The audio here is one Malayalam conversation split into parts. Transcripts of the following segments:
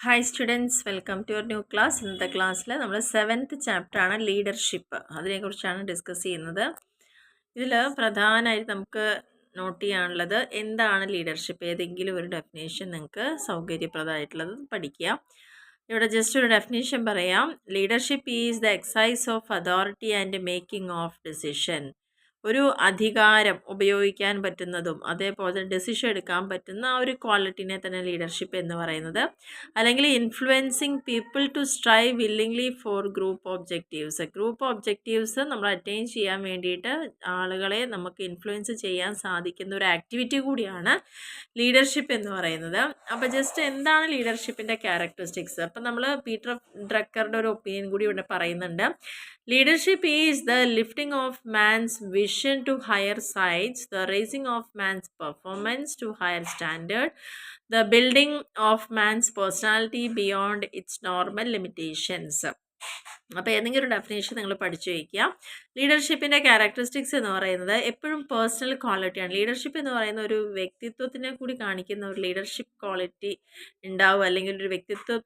Hi students, welcome to your new class. ഇന്നത്തെ ക്ലാസ്സിൽ നമ്മൾ 7th ചാപ്റ്ററാണ് ലീഡർഷിപ്പ്. അതിനെക്കുറിച്ചാണ് ഡിസ്കസ് ചെയ്യുന്നത്. ഇതിൽ പ്രധാനമായിട്ട് നമുക്ക് നോട്ട് ചെയ്യാനുള്ളത് എന്താണ് ലീഡർഷിപ്പ്. ഏതെങ്കിലും ഒരു ഡെഫിനേഷൻ നിങ്ങൾക്ക് സൗകര്യപ്രദമായിട്ടുള്ളത് പഠിക്കുക. ഇവിടെ ജസ്റ്റ് ഒരു ഡെഫിനേഷൻ പറയാം. Leadership is the excise of authority and making of decision. ഒരു അധികാരം ഉപയോഗിക്കാൻ പറ്റുന്നതും അതേപോലെ ഡെസിഷൻ എടുക്കാൻ പറ്റുന്ന ആ ഒരു ക്വാളിറ്റിനെ തന്നെ ലീഡർഷിപ്പ് എന്ന് പറയുന്നത്. അല്ലെങ്കിൽ influencing people to strive willingly for group objectives. Group objectives നമ്മൾ അറ്റൈൻ ചെയ്യാൻ വേണ്ടിയിട്ട് ആളുകളെ നമുക്ക് ഇൻഫ്ലുവൻസ് ചെയ്യാൻ സാധിക്കുന്ന ഒരു ആക്ടിവിറ്റി കൂടിയാണ് ലീഡർഷിപ്പ് എന്ന് പറയുന്നത്. അപ്പോൾ ജസ്റ്റ് എന്താണ് ലീഡർഷിപ്പിൻ്റെ ക്യാരക്ടറിസ്റ്റിക്സ്. അപ്പം നമ്മൾ പീറ്റർ ഡ്രക്കറുടെ ഒരു ഒപ്പീനിയൻ കൂടി ഇവിടെ പറയുന്നുണ്ട്. Leadership is the lifting of man's vision to higher heights, the raising of man's performance to higher standard, the building of man's personality beyond its normal limitations. അപ്പോൾ ഏതെങ്കിലും ഒരു ഡെഫിനേഷൻ നിങ്ങൾ പഠിച്ചു വയ്ക്കുക. ലീഡർഷിപ്പിൻ്റെ ക്യാരക്ടറിസ്റ്റിക്സ് എന്ന് പറയുന്നത് എപ്പോഴും പേഴ്സണൽ ക്വാളിറ്റിയാണ്. ലീഡർഷിപ്പ് എന്ന് പറയുന്ന ഒരു വ്യക്തിത്വത്തിനെ കൂടി കാണിക്കുന്ന ഒരു ലീഡർഷിപ്പ് ക്വാളിറ്റി ഉണ്ടാവും, അല്ലെങ്കിൽ ഒരു വ്യക്തിത്വം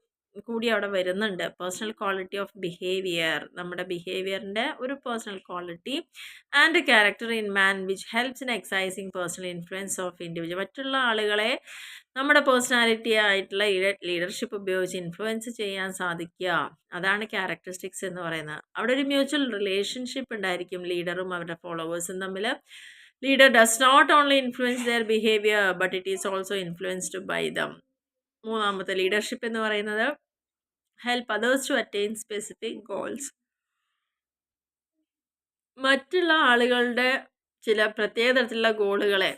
കൂടി അവിടെ വരുന്നുണ്ട്. പേഴ്സണൽ ക്വാളിറ്റി ഓഫ് ബിഹേവിയർ, നമ്മുടെ ബിഹേവിയറിൻ്റെ ഒരു personal quality. And character in man which helps in exercising personal influence of individual. മറ്റുള്ള ആളുകളെ നമ്മുടെ പേഴ്സണാലിറ്റി ആയിട്ടുള്ള ലീഡർഷിപ്പ് ഉപയോഗിച്ച് ഇൻഫ്ലുവൻസ് ചെയ്യാൻ സാധിക്കുക. അതാണ് ക്യാരക്ടറിസ്റ്റിക്സ് എന്ന് പറയുന്നത്. അവിടെ ഒരു മ്യൂച്വൽ റിലേഷൻഷിപ്പ് ഉണ്ടായിരിക്കും ലീഡറും അവരുടെ ഫോളോവേഴ്സും തമ്മിൽ. Leader does not only influence their behaviour but it is also influenced by them. മൂന്നാമത്തെ ലീഡർഷിപ്പ് എന്ന് പറയുന്നത് help others to attain specific goals. മറ്റുള്ള ആളുകളുടെ ചില പ്രത്യേക തരത്തിലുള്ള ഗോളുകളെ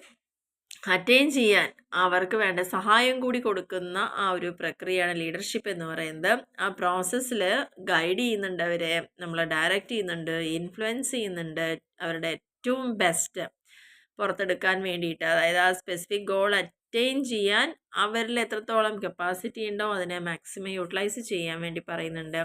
അറ്റൈൻ ചെയ്യാൻ അവർക്ക് വേണ്ട സഹായം കൂടി കൊടുക്കുന്ന ആ ഒരു പ്രക്രിയയാണ് ലീഡർഷിപ്പ് എന്ന് പറയുന്നത്. ആ പ്രോസസ്സിൽ ഗൈഡ് ചെയ്യുന്നുണ്ട്, അവരെ നമ്മൾ ഡയറക്റ്റ് ചെയ്യുന്നുണ്ട്, ഇൻഫ്ലുവൻസ് ചെയ്യുന്നുണ്ട്, അവരുടെ ഏറ്റവും ബെസ്റ്റ് പുറത്തെടുക്കാൻ വേണ്ടിയിട്ട്. അതായത് ആ സ്പെസിഫിക് ഗോൾ അറ്റൈൻ ചെയ്യാൻ അവരിൽ എത്രത്തോളം കപ്പാസിറ്റി ഉണ്ടോ അതിനെ മാക്സിമം യൂട്ടിലൈസ് ചെയ്യാൻ വേണ്ടി പറയുന്നുണ്ട്.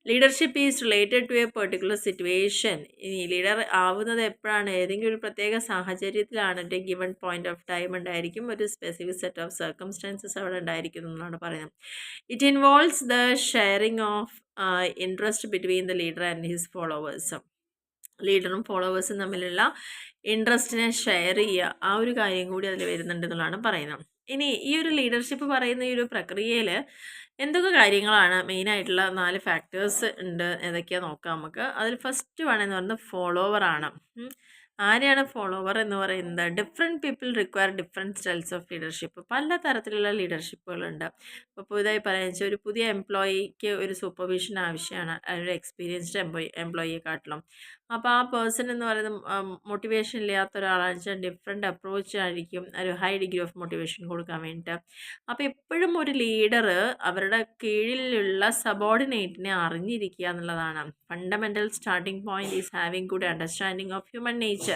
Leadership is related to a particular situation. ഇനി ലീഡർ ആവുന്നത് എപ്പോഴാണ്? ഏതെങ്കിലും ഒരു പ്രത്യേക സാഹചര്യത്തിലാണ്. ഒരു ഗിവൺ പോയിന്റ് ഓഫ് ടൈം ഉണ്ടായിരിക്കും, ഒരു സ്പെസിഫിക് സെറ്റ് ഓഫ് സർക്കംസ്റ്റാൻസസ് അവിടെ ഉണ്ടായിരിക്കും എന്നാണ് പറയുന്നത്. It involves the sharing of interest between the leader and his followers. ലീഡറും ഫോളോവേഴ്സും തമ്മിലുള്ള ഇൻട്രസ്റ്റിനെ ഷെയർ ചെയ്യുക, ആ ഒരു കാര്യം കൂടി അതിൽ വരുന്നുണ്ട് എന്നുള്ളതാണ് പറയുന്നത്. ഇനി ഈ ഒരു ലീഡർഷിപ്പ് പറയുന്ന ഈ ഒരു പ്രക്രിയയിൽ എന്തൊക്കെ കാര്യങ്ങളാണ് മെയിനായിട്ടുള്ള 4 ഫാക്ടേഴ്സ് ഉണ്ട്, ഏതൊക്കെയാണ് നോക്കാം നമുക്ക്. അതിൽ ഫസ്റ്റ് വേണമെന്ന് പറയുന്നത് ഫോളോവറാണ്. ആരെയാണ് ഫോളോവർ എന്ന് പറയുന്നത്? Different people require different styles of leadership. പല തരത്തിലുള്ള ലീഡർഷിപ്പുകളുണ്ട്. ഇപ്പോൾ പുതുതായി പറയാന്ന് വെച്ചാൽ ഒരു പുതിയ എംപ്ലോയിക്ക് ഒരു സൂപ്പർവിഷൻ ആവശ്യമാണ്, ഒരു എക്സ്പീരിയൻസ്ഡ് എംപ്ലോയിയെക്കാട്ടിലും. അപ്പോൾ ആ പേഴ്സൺ എന്ന് പറയുന്നത് മോട്ടിവേഷൻ ഇല്ലാത്ത ഒരാളാണെന്ന് വെച്ചാൽ ഡിഫറെൻറ്റ് അപ്രോച്ച് ആയിരിക്കും, ഒരു ഹൈ ഡിഗ്രി ഓഫ് മോട്ടിവേഷൻ കൊടുക്കാൻ വേണ്ടിയിട്ട്. അപ്പോൾ എപ്പോഴും ഒരു ലീഡർ അവരുടെ കീഴിലുള്ള സബോർഡിനേറ്റിനെ അറിഞ്ഞിരിക്കുക എന്നുള്ളതാണ്. Fundamental starting point is having good understanding of human nature.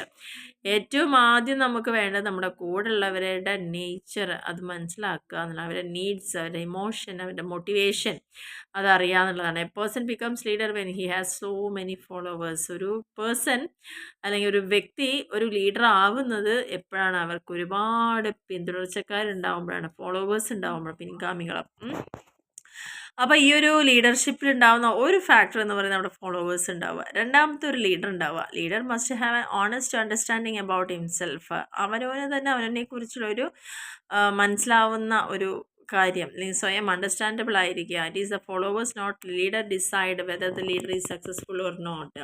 ഏറ്റവും ആദ്യം നമുക്ക് വേണ്ടത് നമ്മുടെ കൂടെ ഉള്ളവരുടെ നേച്ചർ അത് മനസ്സിലാക്കുക എന്നുള്ള, അവരുടെ നീഡ്സ്, അവരുടെ ഇമോഷൻ, അവരുടെ മോട്ടിവേഷൻ അതറിയാന്നുള്ളതാണ്. A person becomes leader when he has so many followers. ഒരു പേഴ്സൺ അല്ലെങ്കിൽ ഒരു വ്യക്തി ഒരു ലീഡർ ആവുന്നത് എപ്പോഴാണ്? അവർക്ക് ഒരുപാട് പിന്തുടർച്ചക്കാരുണ്ടാവുമ്പോഴാണ്, ഫോളോവേഴ്സ് ഉണ്ടാവുമ്പോഴാണ്, പിൻഗാമികളും. അപ്പോൾ ഈ ഒരു ലീഡർഷിപ്പിൽ ഉണ്ടാകുന്ന ഒരു ഫാക്ടർ എന്ന് പറയുന്നത് നമ്മുടെ ഫോളോവേഴ്സ് ഉണ്ടാവുക. രണ്ടാമത്തെ ഒരു ലീഡർ ഉണ്ടാവുക. Leader must have an honest understanding about himself. അവനവനെ തന്നെ അവനെ കുറിച്ചുള്ള ഒരു മനസ്സിലാവുന്ന ഒരു കാര്യം, അല്ലെങ്കിൽ സ്വയം അണ്ടർസ്റ്റാൻഡബിൾ ആയിരിക്കുക. It is the followers not leader decide whether the leader is successful or not.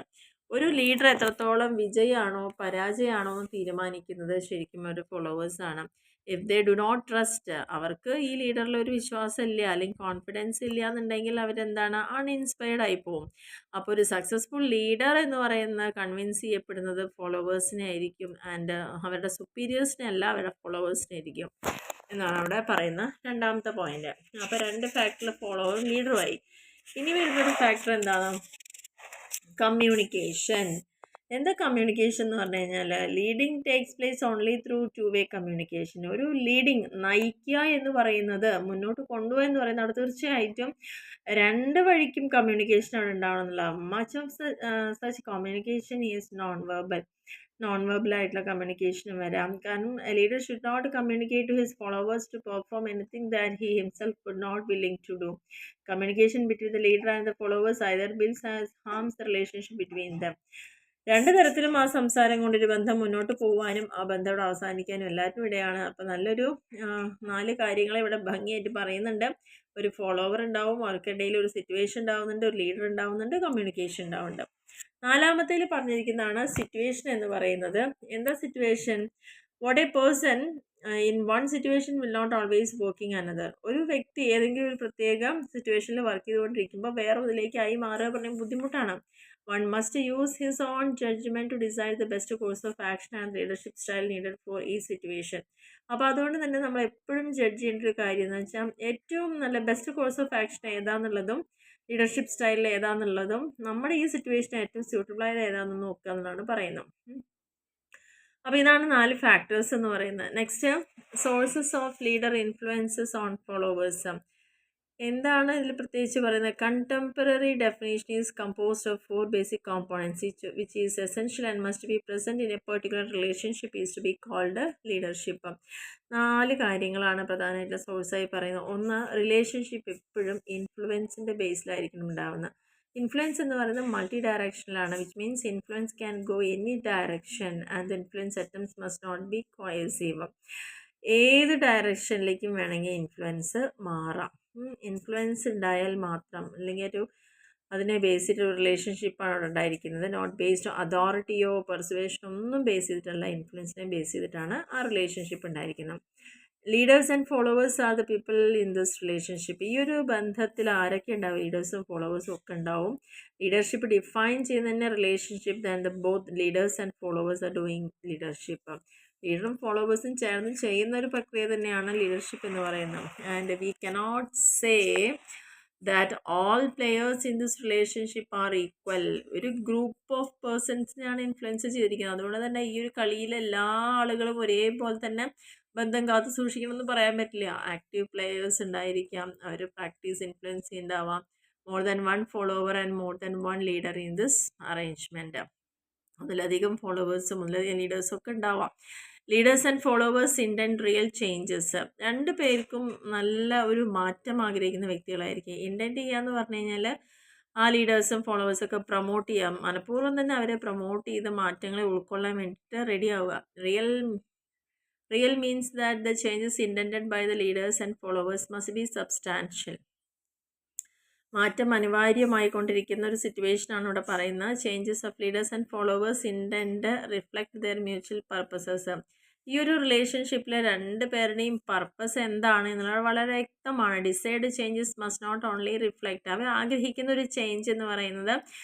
ഒരു ലീഡർ എത്രത്തോളം വിജയമാണോ പരാജയമാണോ എന്ന് തീരുമാനിക്കുന്നത് ശരിക്കും ഒരു ഫോളോവേഴ്സാണ്. If they do not trust, അവർക്ക് ഈ ലീഡറിൽ ഒരു വിശ്വാസം ഇല്ല അല്ലെങ്കിൽ കോൺഫിഡൻസ് ഇല്ല എന്നുണ്ടെങ്കിൽ അവരെന്താണ്, അൺഇൻസ്പയർഡ് ആയി പോകും. അപ്പോൾ ഒരു സക്സസ്ഫുൾ ലീഡർ എന്ന് പറയുന്ന കൺവിൻസ് ചെയ്യപ്പെടുന്നത് ഫോളോവേഴ്സിനെ ആയിരിക്കും, ആൻഡ് അവരുടെ സുപ്പീരിയേഴ്സിനെ അല്ല, അവരുടെ ഫോളോവേഴ്സിനെ ആയിരിക്കും എന്നാണ് അവിടെ പറയുന്ന രണ്ടാമത്തെ പോയിന്റ്. അപ്പോൾ 2 ഫാക്ടറിൽ ഫോളോവറും ലീഡറുമായി. ഇനി വരുന്നൊരു ഫാക്ടർ എന്താണ്? കമ്മ്യൂണിക്കേഷൻ. എന്താ കമ്മ്യൂണിക്കേഷൻ എന്ന് പറഞ്ഞു കഴിഞ്ഞാൽ, leading takes place only through 2-way communication. ഒരു ലീഡിങ്, നയിക്കുക എന്ന് പറയുന്നത്, മുന്നോട്ട് കൊണ്ടുപോകുക എന്ന് പറയുന്നത്, അവിടെ തീർച്ചയായിട്ടും 2 വഴിക്കും കമ്മ്യൂണിക്കേഷൻ അവിടെ ഉണ്ടാവണമെന്നില്ല. Much of such communication is non verbal. Non verbal ആയിട്ടുള്ള കമ്മ്യൂണിക്കേഷനും വരാം. കാരണം leader should not communicate to his followers to perform anything that he himself could not willing to do. Communication between the leader and the followers either builds as harms the relationship between them. രണ്ട് തരത്തിലും ആ സംസാരം കൊണ്ടൊരു ബന്ധം മുന്നോട്ട് പോകാനും ആ ബന്ധം ഇവിടെ അവസാനിക്കാനും എല്ലാത്തിനും ഇടയാണ്. അപ്പം നല്ലൊരു 4 കാര്യങ്ങൾ ഇവിടെ ഭംഗിയായിട്ട് പറയുന്നുണ്ട്. ഒരു ഫോളോവർ ഉണ്ടാവും, അവർക്കിടയിൽ ഒരു സിറ്റുവേഷൻ ഉണ്ടാവുന്നുണ്ട്, ഒരു ലീഡർ ഉണ്ടാവുന്നുണ്ട്, കമ്മ്യൂണിക്കേഷൻ ഉണ്ടാവുന്നുണ്ട്. 4-മത്തേൽ പറഞ്ഞിരിക്കുന്നതാണ് സിറ്റുവേഷൻ എന്ന് പറയുന്നത്. എന്താ situation? What a person in one situation will not always working another. ഒരു വ്യക്തി ഏതെങ്കിലും ഒരു പ്രത്യേക സിറ്റുവേഷനിൽ വർക്ക് ചെയ്തുകൊണ്ടിരിക്കുമ്പോൾ വേറെ ഒന്നിലേക്കായി മാറുക പറഞ്ഞാൽ ബുദ്ധിമുട്ടാണ്. One must use his own judgment to decide the best course of action and leadership style needed for each situation. അപ്പോൾ അതുകൊണ്ട് തന്നെ നമ്മൾ എപ്പോഴും ജഡ്ജ് ചെയ്യേണ്ട ഒരു കാര്യം എന്ന് വെച്ചാൽ ഏറ്റവും നല്ല ബെസ്റ്റ് കോഴ്സ് ഓഫ് ആക്ഷൻ ഏതാണെന്നുള്ളതും ലീഡർഷിപ്പ് സ്റ്റൈലിൽ ഏതാണെന്നുള്ളതും നമ്മുടെ ഈ സിറ്റുവേഷന് ഏറ്റവും സ്യൂട്ടബിൾ ആയത് ഏതാണെന്ന് നോക്കുക എന്നുള്ളതാണ് പറയുന്നത്. അപ്പോൾ ഇതാണ് 4 ഫാക്ടേഴ്സ് എന്ന് പറയുന്നത്. Next, sources of leader influences on followers. എന്താണ് ഇതിൽ പ്രത്യേകിച്ച് പറയുന്നത്? Contemporary definition is composed of 4 basic components which is essential and must be present in a particular relationship is to be called leadership. 4 കാര്യങ്ങളാണ് പ്രധാനമായിട്ടുള്ള സോഴ്സായി പറയുന്നത്. ഒന്ന്, റിലേഷൻഷിപ്പ് എപ്പോഴും ഇൻഫ്ലുവൻസിൻ്റെ ബേസിലായിരിക്കണം ഉണ്ടാവുന്നത്. ഇൻഫ്ലുവൻസ് എന്ന് പറയുന്നത് മൾട്ടി ഡയറക്ഷനിലാണ്, which means influence can go any direction and influence attempts must not be coercive. ഏത് ഡയറക്ഷനിലേക്കും വേണമെങ്കിൽ ഇൻഫ്ലുവൻസ് മാറാം. ഇൻഫ്ലുവൻസ് ഉണ്ടായാൽ മാത്രം, അല്ലെങ്കിൽ അതിനെ ബേസ് ചെയ്തിട്ട് റിലേഷൻഷിപ്പാണ് അവിടെ ഉണ്ടായിരിക്കുന്നത്. നോട്ട് ബേസ്ഡ് അതോറിറ്റിയോ പെർസുവേഷനോ ഒന്നും ബേസ് ചെയ്തിട്ടല്ല, ഇൻഫ്ലുവൻസിനെ ബേസ് ചെയ്തിട്ടാണ് ആ റിലേഷൻഷിപ്പ് ഉണ്ടായിരിക്കുന്നത്. Leaders and followers are the people in this relationship. ഈ ഒരു ബന്ധത്തിൽ ആരൊക്കെ ഉണ്ടാവും? ലീഡേഴ്സും ഫോളോവേഴ്സും ഒക്കെ ഉണ്ടാവും. ലീഡർഷിപ്പ് ഡിഫൈൻ ചെയ്യുന്ന തന്നെ relationship than the both leaders and followers are doing leadership. ലീഡറും ഫോളോവേഴ്സും ചേർന്ന് ചെയ്യുന്ന ഒരു പ്രക്രിയ തന്നെയാണ് ലീഡർഷിപ്പ് എന്ന് പറയുന്നത്. And we cannot say that all players in this relationship are equal. ഒരു ഗ്രൂപ്പ് ഓഫ് പേഴ്സൺസിനെയാണ് ഇൻഫ്ലുവൻസ് ചെയ്തിരിക്കുന്നത്. അതുകൊണ്ട് തന്നെ ഈ ഒരു കളിയിൽ എല്ലാ ആളുകളും ഒരേപോലെ തന്നെ ബന്ധം കാത്തു സൂക്ഷിക്കണമെന്ന് പറയാൻ പറ്റില്ല. ആക്റ്റീവ് പ്ലെയേഴ്സ് ഉണ്ടായിരിക്കാം, അവർ പ്രാക്ടീസ് ഇൻഫ്ലുവൻസ് ചെയ്യുന്നുണ്ടാവാം. More than 1 follower and more than 1 leader in this arrangement. ഒന്നിലധികം ഫോളോവേഴ്സും ഒന്നിലധികം ലീഡേഴ്സും ഒക്കെ ഉണ്ടാവാം. Leaders and followers intent real changes. 2 പേർക്കും നല്ല ഒരു മാറ്റം ആഗ്രഹിക്കുന്ന വ്യക്തികളായിരിക്കും. ഇൻറ്റൻറ്റ് ചെയ്യാന്ന് പറഞ്ഞു കഴിഞ്ഞാൽ ആ ലീഡേഴ്സും ഫോളോവേഴ്സും ഒക്കെ പ്രൊമോട്ട് ചെയ്യാം, മനഃപൂർവ്വം തന്നെ അവരെ പ്രൊമോട്ട് ചെയ്ത് മാറ്റങ്ങളെ ഉൾക്കൊള്ളാൻ വേണ്ടിയിട്ട് റെഡി ആവുക. Real means that the changes intended by the leaders and followers must be substantial. മാറ്റം അനിവാര്യമായി കൊണ്ടിരിക്കുന്ന ഒരു സിറ്റുവേഷനാണ് ഇവിടെ പറയുന്നത്. Changes of leaders and followers intent reflect their mutual purposes. ഈ ഒരു റിലേഷൻഷിപ്പിലെ 2 പേരുടെയും പർപ്പസ് എന്താണ് എന്നുള്ളത് വളരെ വ്യക്തമാണ്. Decide changes must not only reflect. അവർ ആഗ്രഹിക്കുന്ന ഒരു ചേഞ്ച് എന്ന് പറയുന്നത്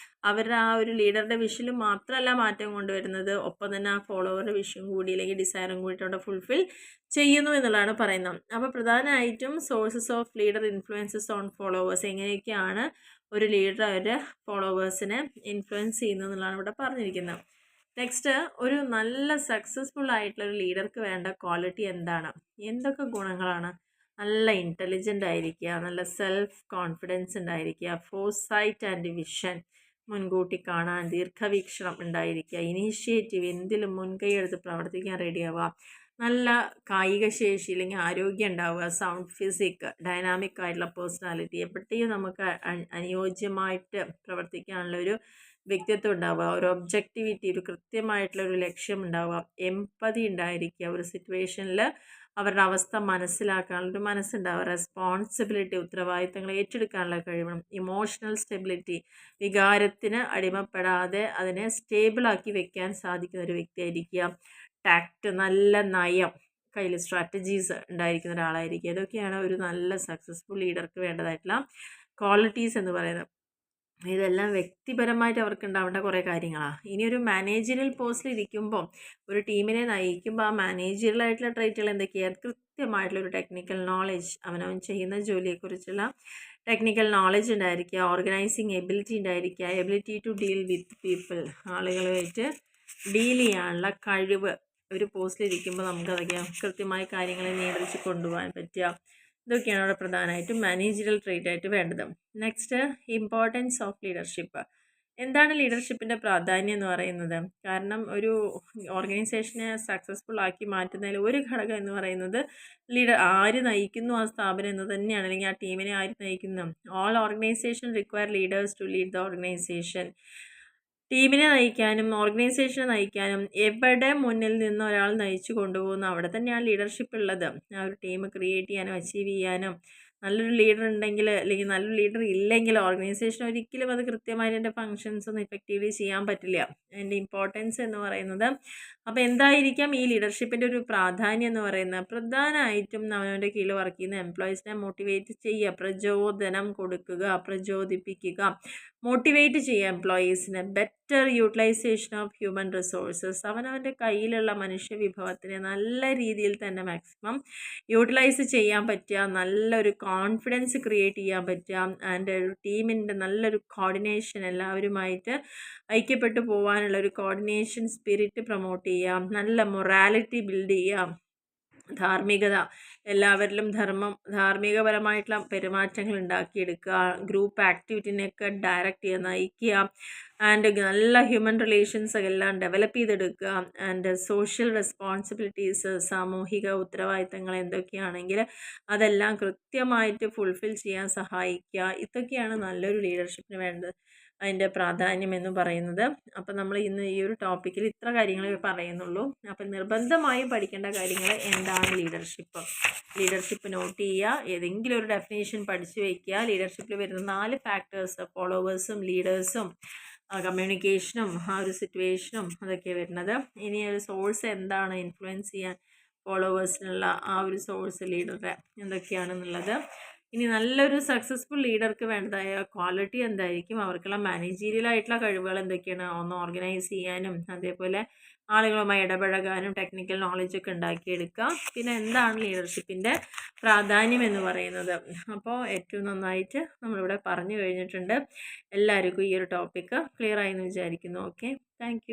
അവരുടെ ആ ഒരു ലീഡറുടെ വിഷയിൽ മാത്രമല്ല മാറ്റം കൊണ്ടുവരുന്നത്, ഒപ്പം തന്നെ ആ ഫോളോവറുടെ വിഷയം കൂടി അല്ലെങ്കിൽ ഡിസൈറും കൂടിയിട്ട് അവിടെ ഫുൾഫിൽ ചെയ്യുന്നു എന്നുള്ളതാണ് പറയുന്നത്. അപ്പോൾ പ്രധാനമായിട്ടും sources of leader influences on followers, എങ്ങനെയൊക്കെയാണ് ഒരു ലീഡർ അവരുടെ ഫോളോവേഴ്സിനെ ഇൻഫ്ലുവൻസ് ചെയ്യുന്നത് എന്നുള്ളതാണ് ഇവിടെ പറഞ്ഞിരിക്കുന്നത്. നെക്സ്റ്റ്, ഒരു നല്ല സക്സസ്ഫുൾ ആയിട്ടുള്ള ഒരു ലീഡർക്ക് വേണ്ട ക്വാളിറ്റി എന്താണ്? എന്തൊക്കെ ഗുണങ്ങളാണ്? നല്ല ഇൻ്റലിജൻ്റ് ആയിരിക്കുക, നല്ല സെൽഫ് കോൺഫിഡൻസ് ഉണ്ടായിരിക്കുക, ഫോർസൈറ്റ് ആൻഡ് വിഷൻ, മുൻകൂട്ടി കാണാൻ ദീർഘവീക്ഷണം ഉണ്ടായിരിക്കുക, ഇനീഷ്യേറ്റീവ്, എന്തിലും മുൻകൈ എടുത്ത് പ്രവർത്തിക്കാൻ റെഡിയാവുക, നല്ല കായിക ശേഷി അല്ലെങ്കിൽ ആരോഗ്യം ഉണ്ടാവുക, സൗണ്ട് ഫിസിക്, ഡൈനാമിക് ആയിട്ടുള്ള പേഴ്സണാലിറ്റി, എപ്പോഴത്തേക്കും നമുക്ക് അനുയോജ്യമായിട്ട് പ്രവർത്തിക്കാനുള്ള ഒരു വ്യക്തിത്വം ഉണ്ടാവുക, ഒരു ഒബ്ജക്റ്റിവിറ്റി, ഒരു കൃത്യമായിട്ടുള്ള ഒരു ലക്ഷ്യം ഉണ്ടാവുക, എംപതി ഉണ്ടായിരിക്കുക, ഒരു സിറ്റുവേഷനിൽ അവരുടെ അവസ്ഥ മനസ്സിലാക്കാനുള്ളൊരു മനസ്സുണ്ടാവുക, റെസ്പോൺസിബിലിറ്റി, ഉത്തരവാദിത്തങ്ങൾ ഏറ്റെടുക്കാനുള്ള കഴിവണം, ഇമോഷണൽ സ്റ്റെബിലിറ്റി, വികാരത്തിന് അടിമപ്പെടാതെ അതിനെ സ്റ്റേബിളാക്കി വെക്കാൻ സാധിക്കുന്ന ഒരു വ്യക്തിയായിരിക്കുക, ടാക്റ്റ്, നല്ല നയം, കയ്യിൽ സ്ട്രാറ്റജീസ് ഉണ്ടായിരിക്കുന്ന ഒരാളായിരിക്കുക. ഇതൊക്കെയാണ് ഒരു നല്ല സക്സസ്ഫുൾ ലീഡർക്ക് വേണ്ടതായിട്ടുള്ള ക്വാളിറ്റീസ് എന്ന് പറയുന്നത്. ഇതെല്ലാം വ്യക്തിപരമായിട്ട് അവർക്ക് ഉണ്ടാവേണ്ട കുറേ കാര്യങ്ങളാണ്. ഇനി ഒരു മാനേജറിയൽ പോസ്റ്റിൽ ഇരിക്കുമ്പോൾ, ഒരു ടീമിനെ നയിക്കുമ്പോൾ ആ മാനേജറിയൽ ആയിട്ടുള്ള ട്രൈറ്റുകൾ എന്തൊക്കെയാണ്? കൃത്യമായിട്ടുള്ളൊരു ടെക്നിക്കൽ നോളജ്, അവനവൻ ചെയ്യുന്ന ജോലിയെക്കുറിച്ചുള്ള ടെക്നിക്കൽ നോളജ് ഉണ്ടായിരിക്കുക, ഓർഗനൈസിങ് എബിലിറ്റി ഉണ്ടായിരിക്കുക, ability to deal with people, ആളുകളുമായിട്ട് ഡീൽ ചെയ്യാനുള്ള കഴിവ്. ഒരു പോസ്റ്റിലിരിക്കുമ്പോൾ നമുക്കതൊക്കെ കൃത്യമായ കാര്യങ്ങളെ നിയന്ത്രിച്ച് കൊണ്ടുപോകാൻ പറ്റുക. ഇതൊക്കെയാണ് അവിടെ പ്രധാനമായിട്ടും മാനേജറിയൽ ട്രേറ്റ് ആയിട്ട് വേണ്ടത്. Next, importance of leadership. എന്താണ് ലീഡർഷിപ്പിൻ്റെ പ്രാധാന്യം എന്ന് പറയുന്നത്? കാരണം ഒരു ഓർഗനൈസേഷനെ സക്സസ്ഫുൾ ആക്കി മാറ്റുന്നതിൽ ഒരു ഘടകം എന്ന് പറയുന്നത് ആര് നയിക്കുന്നു ആ സ്ഥാപനം എന്ന് തന്നെയാണ്, അല്ലെങ്കിൽ ആ ടീമിനെ ആര് നയിക്കുന്നു. All organisation require leaders to lead the organisation. ടീമിനെ നയിക്കാനും ഓർഗനൈസേഷനെ നയിക്കാനും എവിടെ മുന്നിൽ നിന്ന് ഒരാൾ നയിച്ചു കൊണ്ടുപോകുന്നു അവിടെ തന്നെയാണ് ലീഡർഷിപ്പ് ഉള്ളത്. ആ ഒരു ടീം ക്രിയേറ്റ് ചെയ്യാനും അച്ചീവ് ചെയ്യാനും നല്ലൊരു ലീഡർ ഉണ്ടെങ്കിൽ, അല്ലെങ്കിൽ നല്ലൊരു ലീഡർ ഇല്ലെങ്കിൽ ഓർഗനൈസേഷൻ ഒരിക്കലും അത് കൃത്യമായിട്ട് അതിൻ്റെ ഫങ്ഷൻസ് ഒന്നും ഇഫക്റ്റീവ്ലി ചെയ്യാൻ പറ്റില്ല. അതിൻ്റെ ഇമ്പോർട്ടൻസ് എന്ന് പറയുന്നത്, അപ്പോൾ എന്തായിരിക്കാം ഈ ലീഡർഷിപ്പിൻ്റെ ഒരു പ്രാധാന്യം എന്ന് പറയുന്നത്? പ്രധാനമായിട്ടും അവനവൻ്റെ കീഴിൽ വർക്ക് ചെയ്യുന്ന എംപ്ലോയീസിനെ മോട്ടിവേറ്റ് ചെയ്യുക, പ്രചോദനം കൊടുക്കുക, പ്രചോദിപ്പിക്കുക, മോട്ടിവേറ്റ് ചെയ്യുക എംപ്ലോയീസിനെ. Better utilisation of human resources. അവനവൻ്റെ കയ്യിലുള്ള മനുഷ്യ വിഭവത്തിനെ നല്ല രീതിയിൽ തന്നെ മാക്സിമം യൂട്ടിലൈസ് ചെയ്യാൻ പറ്റുക, നല്ലൊരു കോൺഫിഡൻസ് ക്രിയേറ്റ് ചെയ്യാൻ പറ്റുക, ആൻഡ് ഒരു ടീമിൻ്റെ നല്ലൊരു കോർഡിനേഷൻ, എല്ലാവരുമായിട്ട് ഐക്യപ്പെട്ടു പോകാനുള്ള ഒരു കോർഡിനേഷൻ സ്പിരിറ്റ് പ്രൊമോട്ട് ചെയ്യുക, നല്ല മൊറാലിറ്റി ബിൽഡ് ചെയ്യുക, ധാർമ്മികത, എല്ലാവരിലും ധാർമ്മികപരമായിട്ടുള്ള പെരുമാറ്റങ്ങൾ ഉണ്ടാക്കിയെടുക്കുക, ഗ്രൂപ്പ് ആക്ടിവിറ്റിനെയൊക്കെ ഡയറക്റ്റ് ചെയ്യുക, നയിക്കുക, ആൻഡ് നല്ല ഹ്യൂമൻ റിലേഷൻസ് എല്ലാം ഡെവലപ്പ് ചെയ്തെടുക്കുക, ആൻഡ് സോഷ്യൽ റെസ്പോൺസിബിലിറ്റീസ്, സാമൂഹിക ഉത്തരവാദിത്തങ്ങൾ എന്തൊക്കെയാണെങ്കിൽ അതെല്ലാം കൃത്യമായിട്ട് ഫുൾഫിൽ ചെയ്യാൻ സഹായിക്കുക. ഇതൊക്കെയാണ് നല്ലൊരു ലീഡർഷിപ്പിന് വേണ്ടത്, അതിൻ്റെ പ്രാധാന്യം എന്ന് പറയുന്നത്. അപ്പം നമ്മൾ ഇന്ന് ഈ ഒരു ടോപ്പിക്കിൽ ഇത്ര കാര്യങ്ങളെ പറയുന്നുള്ളൂ. അപ്പം നിർബന്ധമായും പഠിക്കേണ്ട കാര്യങ്ങൾ എന്താണ് ലീഡർഷിപ്പ് നോട്ട് ചെയ്യുക, ഏതെങ്കിലും ഒരു ഡെഫിനേഷൻ പഠിച്ചു വയ്ക്കുക. ലീഡർഷിപ്പിൽ വരുന്ന 4 ഫാക്ടേഴ്സ്, ഫോളോവേഴ്സും ലീഡേഴ്സും കമ്മ്യൂണിക്കേഷനും ആ ഒരു സിറ്റുവേഷനും അതൊക്കെ വരുന്നത്. ഇനി ഒരു സോഴ്സ് എന്താണ് ഇൻഫ്ലുവൻസ് ചെയ്യാൻ ഫോളോവേഴ്സിനുള്ള ആ ഒരു സോഴ്സ് ലീഡറുടെ എന്തൊക്കെയാണെന്നുള്ളത്. ഇനി നല്ലൊരു സക്സസ്ഫുൾ ലീഡർക്ക് വേണ്ടതായ ക്വാളിറ്റി എന്തായിരിക്കും, അവർക്കുള്ള മാനേജീരിയലായിട്ടുള്ള കഴിവുകൾ എന്തൊക്കെയാണ്, ഒന്ന് ഓർഗനൈസ് ചെയ്യാനും അതേപോലെ ആളുകളുമായി ഇടപഴകാനും ടെക്നിക്കൽ നോളജൊക്കെ ഉണ്ടാക്കിയെടുക്കുക. പിന്നെ എന്താണ് ലീഡർഷിപ്പിൻ്റെ പ്രാധാന്യം എന്ന് പറയുന്നത്. അപ്പോൾ ഏറ്റവും നന്നായിട്ട് നമ്മളിവിടെ പറഞ്ഞു കഴിഞ്ഞിട്ടുണ്ട്. എല്ലാവർക്കും ഈ ഒരു ടോപ്പിക്ക് ക്ലിയർ ആയി എന്ന് വിചാരിക്കുന്നു. Okay, thank